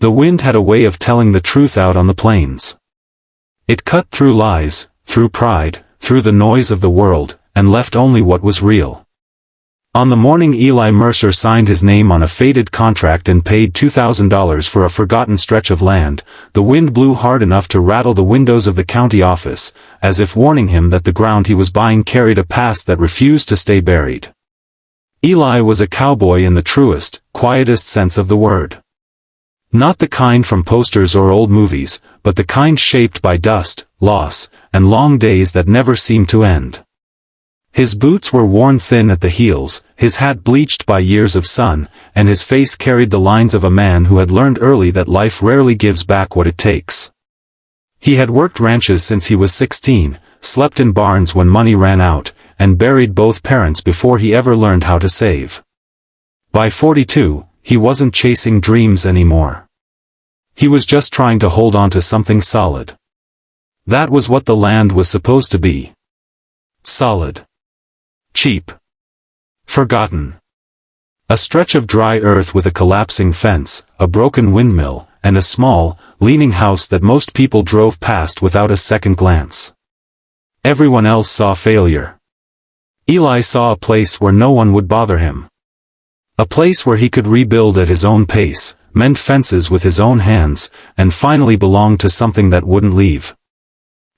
The wind had a way of telling the truth out on the plains. It cut through lies, through pride, through the noise of the world, and left only what was real. On the morning Eli Mercer signed his name on a faded contract and paid $2,000 for a forgotten stretch of land, the wind blew hard enough to rattle the windows of the county office, as if warning him that the ground he was buying carried a past that refused to stay buried. Eli was a cowboy in the truest, quietest sense of the word. Not the kind from posters or old movies, but the kind shaped by dust, loss, and long days that never seemed to end. His boots were worn thin at the heels, his hat bleached by years of sun, and his face carried the lines of a man who had learned early that life rarely gives back what it takes. He had worked ranches since he was 16, slept in barns when money ran out, and buried both parents before he ever learned how to save. By 42, he wasn't chasing dreams anymore. He was just trying to hold on to something solid. That was what the land was supposed to be. Solid. Cheap. Forgotten. A stretch of dry earth with a collapsing fence, a broken windmill, and a small, leaning house that most people drove past without a second glance. Everyone else saw failure. Eli saw a place where no one would bother him. A place where he could rebuild at his own pace, mend fences with his own hands, and finally belong to something that wouldn't leave.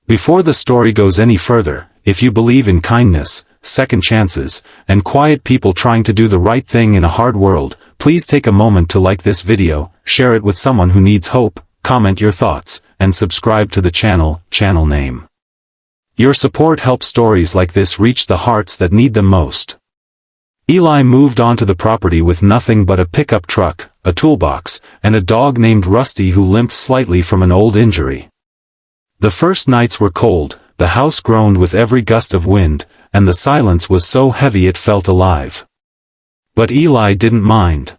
Before the story goes any further, if you believe in kindness, second chances, and quiet people trying to do the right thing in a hard world, please take a moment to like this video, share it with someone who needs hope, comment your thoughts, and subscribe to the channel name. Your support helps stories like this reach the hearts that need them most. Eli moved onto the property with nothing but a pickup truck, a toolbox, and a dog named Rusty who limped slightly from an old injury. The first nights were cold, the house groaned with every gust of wind, and the silence was so heavy it felt alive. But Eli didn't mind.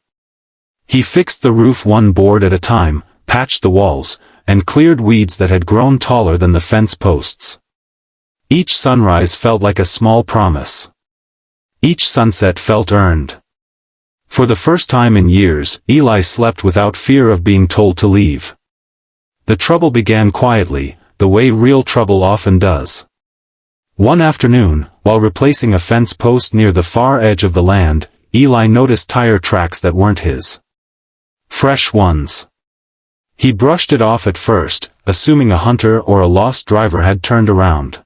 He fixed the roof one board at a time, patched the walls, and cleared weeds that had grown taller than the fence posts. Each sunrise felt like a small promise. Each sunset felt earned. For the first time in years, Eli slept without fear of being told to leave. The trouble began quietly, the way real trouble often does. One afternoon, while replacing a fence post near the far edge of the land, Eli noticed tire tracks that weren't his. Fresh ones. He brushed it off at first, assuming a hunter or a lost driver had turned around.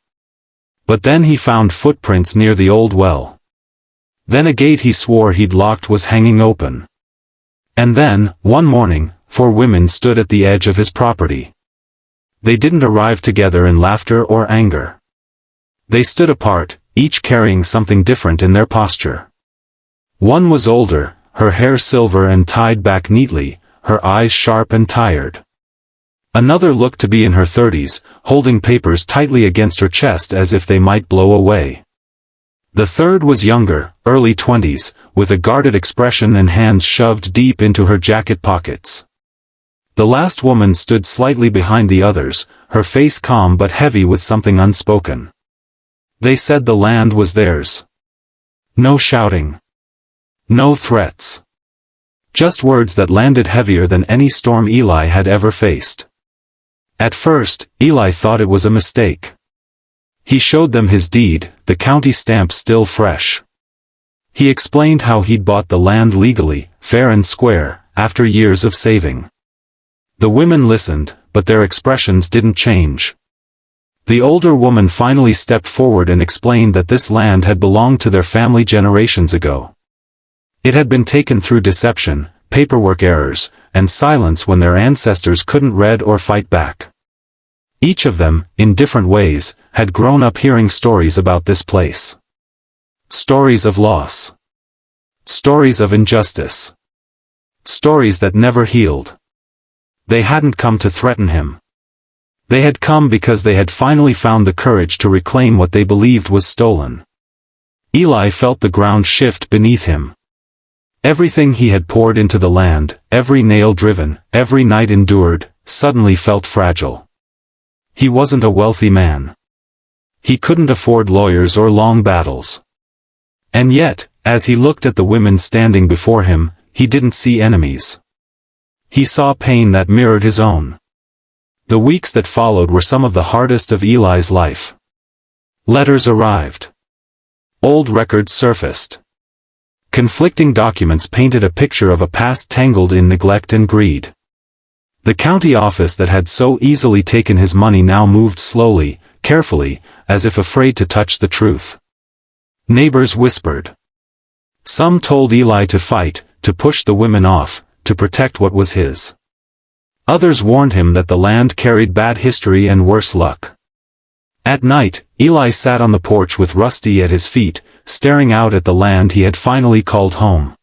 But then he found footprints near the old well. Then a gate he swore he'd locked was hanging open. And then, one morning, 4 women stood at the edge of his property. They didn't arrive together in laughter or anger. They stood apart, each carrying something different in their posture. One was older, her hair silver and tied back neatly, her eyes sharp and tired. Another looked to be in her 30s, holding papers tightly against her chest as if they might blow away. The third was younger, early 20s, with a guarded expression and hands shoved deep into her jacket pockets. The last woman stood slightly behind the others, her face calm but heavy with something unspoken. They said the land was theirs. No shouting. No threats. Just words that landed heavier than any storm Eli had ever faced. At first, Eli thought it was a mistake. He showed them his deed, the county stamp still fresh. He explained how he'd bought the land legally, fair and square, after years of saving. The women listened, but their expressions didn't change. The older woman finally stepped forward and explained that this land had belonged to their family generations ago. It had been taken through deception, paperwork errors, and silence when their ancestors couldn't read or fight back. Each of them, in different ways, had grown up hearing stories about this place. Stories of loss. Stories of injustice. Stories that never healed. They hadn't come to threaten him. They had come because they had finally found the courage to reclaim what they believed was stolen. Eli felt the ground shift beneath him. Everything he had poured into the land, every nail driven, every night endured, suddenly felt fragile. He wasn't a wealthy man. He couldn't afford lawyers or long battles. And yet, as he looked at the women standing before him, he didn't see enemies. He saw pain that mirrored his own. The weeks that followed were some of the hardest of Eli's life. Letters arrived. Old records surfaced. Conflicting documents painted a picture of a past tangled in neglect and greed. The county office that had so easily taken his money now moved slowly, carefully, as if afraid to touch the truth. Neighbors whispered. Some told Eli to fight, to push the women off, to protect what was his. Others warned him that the land carried bad history and worse luck. At night, Eli sat on the porch with Rusty at his feet, staring out at the land he had finally called home.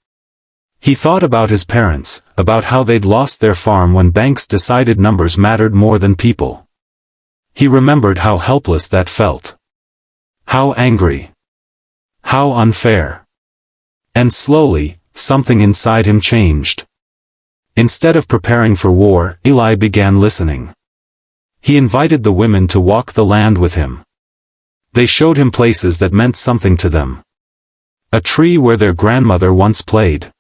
He thought about his parents, about how they'd lost their farm when banks decided numbers mattered more than people. He remembered how helpless that felt. How angry. How unfair. And slowly, something inside him changed. Instead of preparing for war, Eli began listening. He invited the women to walk the land with him. They showed him places that meant something to them. A tree where their grandmother once played.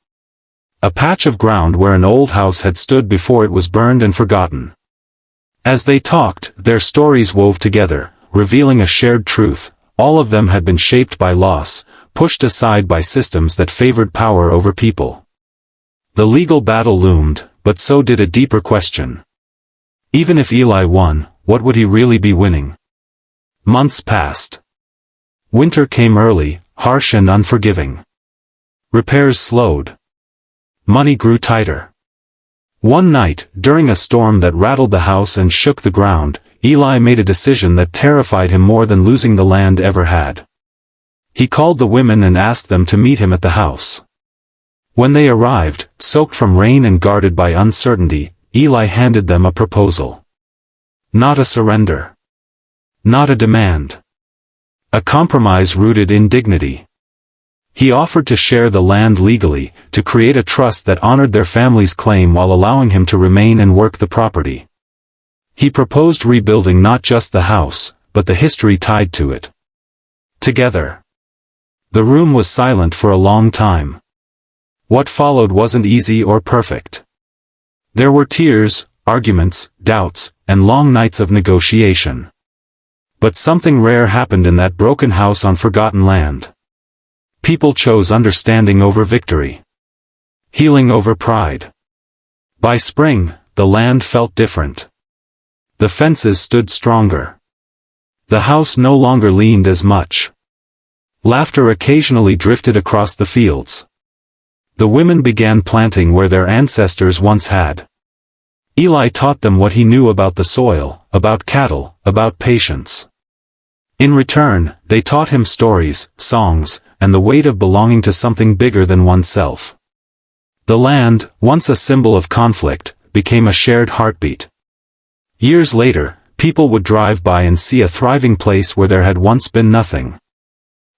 A patch of ground where an old house had stood before it was burned and forgotten. As they talked, their stories wove together, revealing a shared truth. All of them had been shaped by loss, pushed aside by systems that favored power over people. The legal battle loomed, but so did a deeper question. Even if Eli won, what would he really be winning? Months passed. Winter came early, harsh and unforgiving. Repairs slowed. Money grew tighter. One night, during a storm that rattled the house and shook the ground, Eli made a decision that terrified him more than losing the land ever had. He called the women and asked them to meet him at the house. When they arrived, soaked from rain and guarded by uncertainty, Eli handed them a proposal. Not a surrender. Not a demand. A compromise rooted in dignity. He offered to share the land legally, to create a trust that honored their family's claim while allowing him to remain and work the property. He proposed rebuilding not just the house, but the history tied to it. Together. The room was silent for a long time. What followed wasn't easy or perfect. There were tears, arguments, doubts, and long nights of negotiation. But something rare happened in that broken house on forgotten land. People chose understanding over victory. Healing over pride. By spring, the land felt different. The fences stood stronger. The house no longer leaned as much. Laughter occasionally drifted across the fields. The women began planting where their ancestors once had. Eli taught them what he knew about the soil, about cattle, about patience. In return, they taught him stories, songs, and the weight of belonging to something bigger than oneself. The land, once a symbol of conflict, became a shared heartbeat. Years later, people would drive by and see a thriving place where there had once been nothing.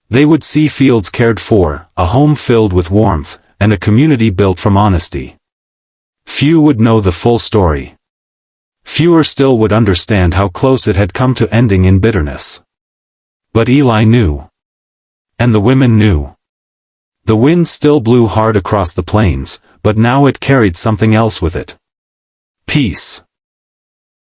They would see fields cared for, a home filled with warmth, and a community built from honesty. Few would know the full story. Fewer still would understand how close it had come to ending in bitterness. But Eli knew. And the women knew. The wind still blew hard across the plains, but now it carried something else with it. Peace.